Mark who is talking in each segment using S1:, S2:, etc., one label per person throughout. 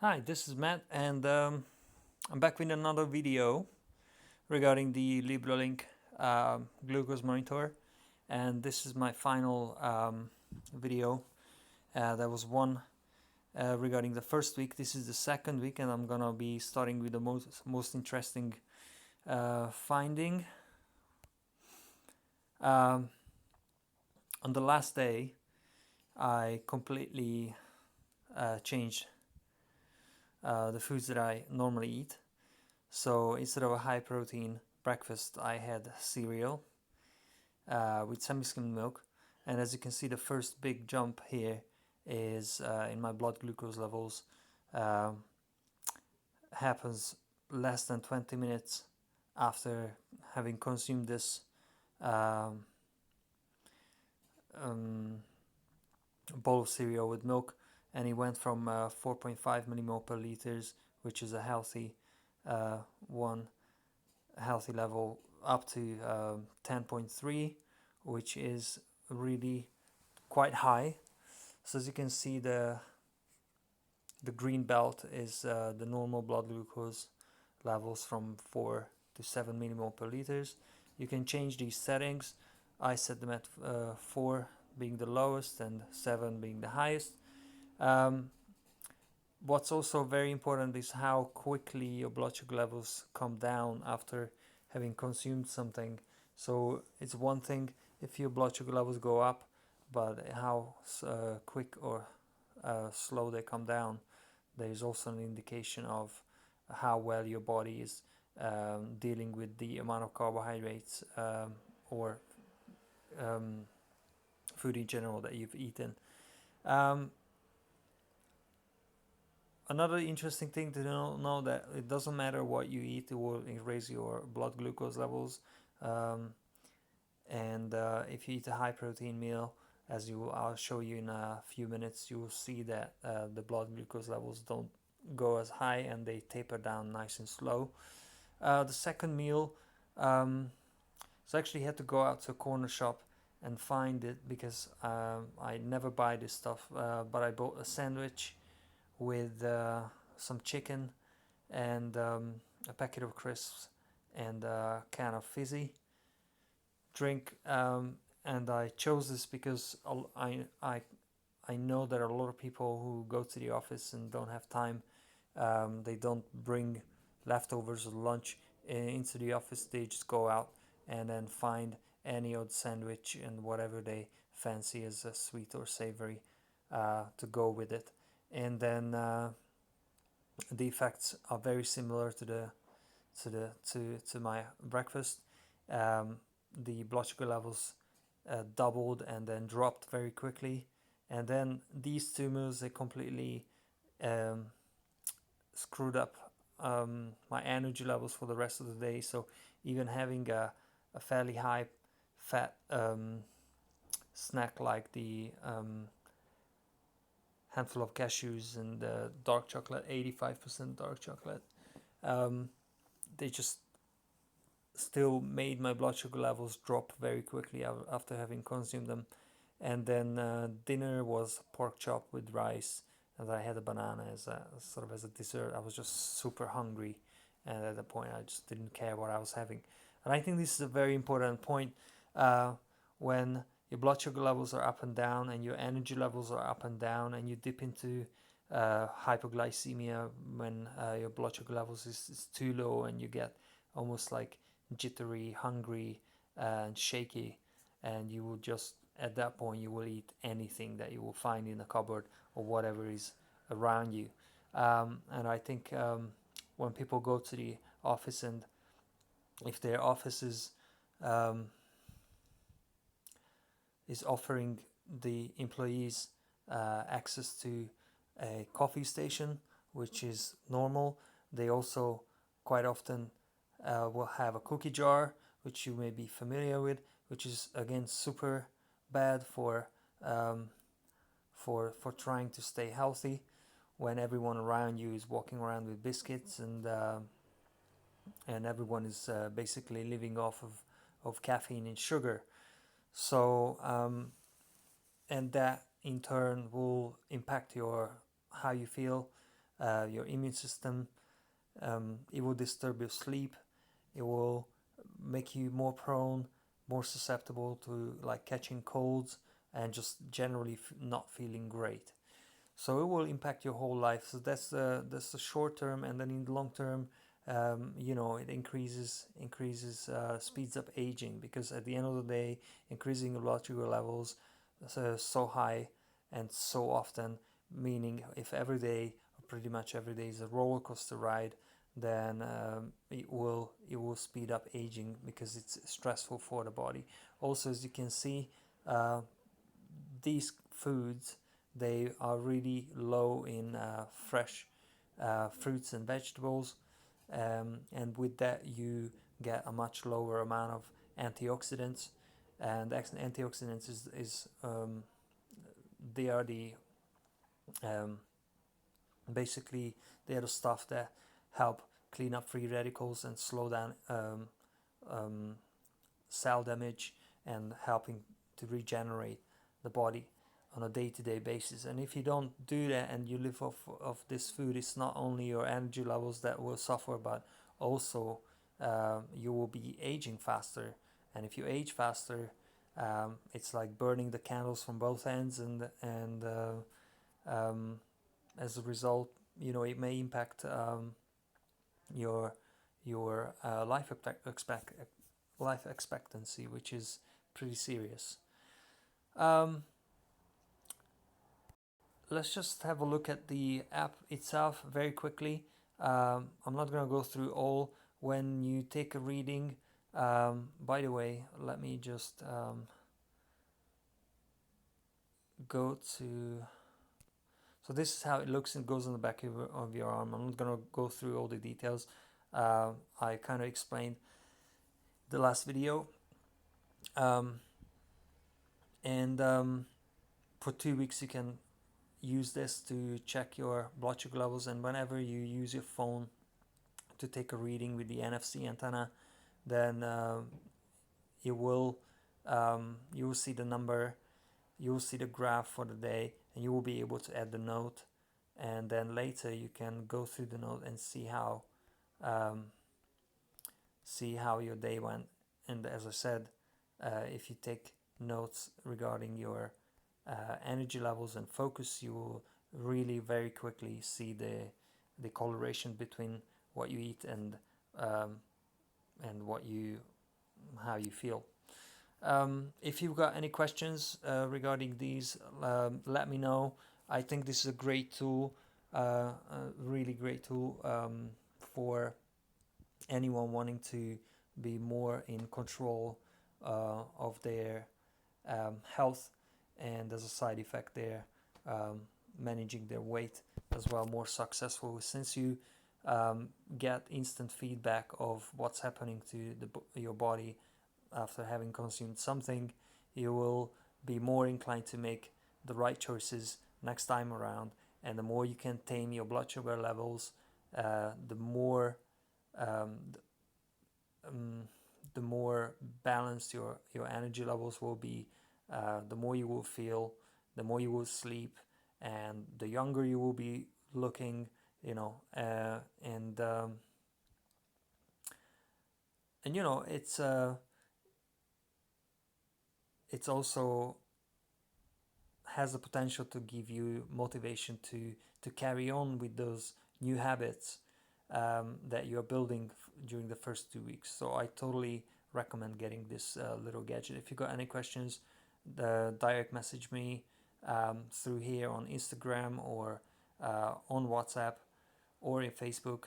S1: Hi, this is Matt, and I'm back with another video regarding the LibreLink glucose monitor. And this is my final video. There was one regarding the first week. This is the second week, and I'm gonna be starting with the most interesting finding. Um, on the last day, I completely changed the foods that I normally eat. So instead of a high protein breakfast, I had cereal with semi-skimmed milk. And as you can see, the first big jump here is in my blood glucose levels. Uh, happens less than 20 minutes after having consumed this um, um, bowl of cereal with milk, and it went from 4.5 millimole per liters, which is a healthy uh, one healthy level, up to 10.3, which is really quite high. So as you can see, the green belt is the normal blood glucose levels from 4 to 7 millimole per liters. You can change these settings. I set them at 4 being the lowest and 7 being the highest. Um, what's also very important is how quickly your blood sugar levels come down after having consumed something. So it's one thing if your blood sugar levels go up, but how quick or slow they come down, there is also an indication of how well your body is dealing with the amount of carbohydrates or um, food in general that you've eaten. Um, Another interesting thing to know that it doesn't matter what you eat, it will raise your blood glucose levels. Um, and if you eat a high protein meal, I'll show you in a few minutes, you will see that the blood glucose levels don't go as high and they taper down nice and slow. The second meal, so I actually had to go out to a corner shop and find it because I never buy this stuff, but I bought a sandwich with some chicken and a packet of crisps and a can of fizzy drink. And I chose this because I know there are a lot of people who go to the office and don't have time. They don't bring leftovers or lunch into the office. They just go out and then find any odd sandwich and whatever they fancy as a sweet or savory to go with it. And then the effects are very similar to my breakfast. Um, the blood sugar levels doubled and then dropped very quickly. And then these two meals, they completely um, screwed up my energy levels for the rest of the day. So even having a fairly high fat snack like the handful of cashews and dark chocolate, 85% dark chocolate, um, they just still made my blood sugar levels drop very quickly after having consumed them. And then dinner was pork chop with rice, and I had a banana as a sort of as a dessert. I was just super hungry, and at the point I just didn't care what I was having. And I think this is a very important point when your blood sugar levels are up and down, and your energy levels are up and down, and you dip into hypoglycemia when your blood sugar levels is too low, and you get almost like jittery, hungry, and shaky, and you will just at that point you will eat anything that you will find in the cupboard or whatever is around you. And I think when people go to the office, and if their office um, is offering the employees access to a coffee station, which is normal, they also quite often will have a cookie jar, which you may be familiar with, which is again super bad um, for trying to stay healthy when everyone around you is walking around with biscuits and everyone is basically living off of caffeine and sugar. So and that in turn will impact your how you feel. your immune system. It will disturb your sleep. It will make you more prone, more susceptible to like catching colds and just generally not feeling great. So it will impact your whole life. So that's the short term, and then in the long term, it speeds up aging, because at the end of the day, increasing your blood sugar levels so high and so often, meaning if every day, or pretty much every day, is a roller coaster ride, then it will speed up aging because it's stressful for the body. Also, as you can see, uh, these foods, they are really low in fresh fruits and vegetables, and with that you get a much lower amount of antioxidants. And antioxidants is they are the um, basically they are the stuff that help clean up free radicals and slow down um, cell damage, and helping to regenerate the body on a day-to-day basis. And if you don't do that and you live off of this food, it's not only your energy levels that will suffer, but also you will be aging faster. And if you age faster, it's like burning the candles from both ends, and um, as a result, it may impact your life expectancy, which is pretty serious. Um, let's just have a look at the app itself very quickly. I'm not going to go through all. When you take a reading, by the way, let me just go to. So this is how it looks. It goes on the back of your arm. I'm not going to go through all the details. I kind of explained the last video. Um, and for 2 weeks you can use this to check your blood sugar levels, and whenever you use your phone to take a reading with the NFC antenna, then you will see the number, you will see the graph for the day, and you will be able to add the note, and then later you can go through the note and um, see how your day went. And as I said, if you take notes regarding your energy levels and focus, you will really very quickly see the correlation between what you eat and how you feel. If you've got any questions regarding these, let me know. I think this is a great tool, a really great tool for anyone wanting to be more in control of their health, and as a side effect, they're managing their weight as well more successful, since you get instant feedback of what's happening to your body after having consumed something. You will be more inclined to make the right choices next time around, and the more you can tame your blood sugar levels, the more um, um, the more balanced your energy levels will be, the more you will feel, the more you will sleep, and the younger you will be looking, and it's also has the potential to give you motivation to carry on with those new habits that you're building during the first 2 weeks. So I totally recommend getting this little gadget. If you got any questions, direct message me through here on Instagram, or on WhatsApp, or in Facebook.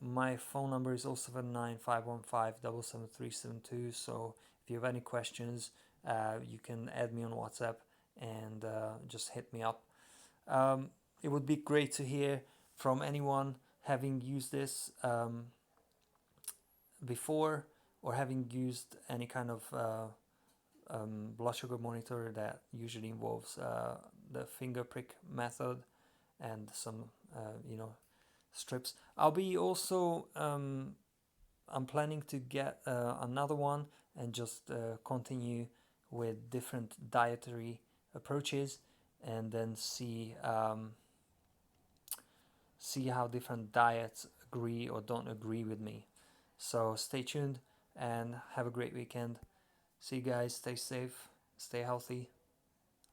S1: My phone number is 079 515 77372. So if you have any questions, you can add me on WhatsApp and just hit me up. It would be great to hear from anyone having used this before, or having used any kind of blood sugar monitor that usually involves the finger prick method and some strips. I'll be also I'm planning to get another one and just continue with different dietary approaches, and then see see how different diets agree or don't agree with me. So stay tuned and have a great weekend. See you guys, stay safe, stay healthy.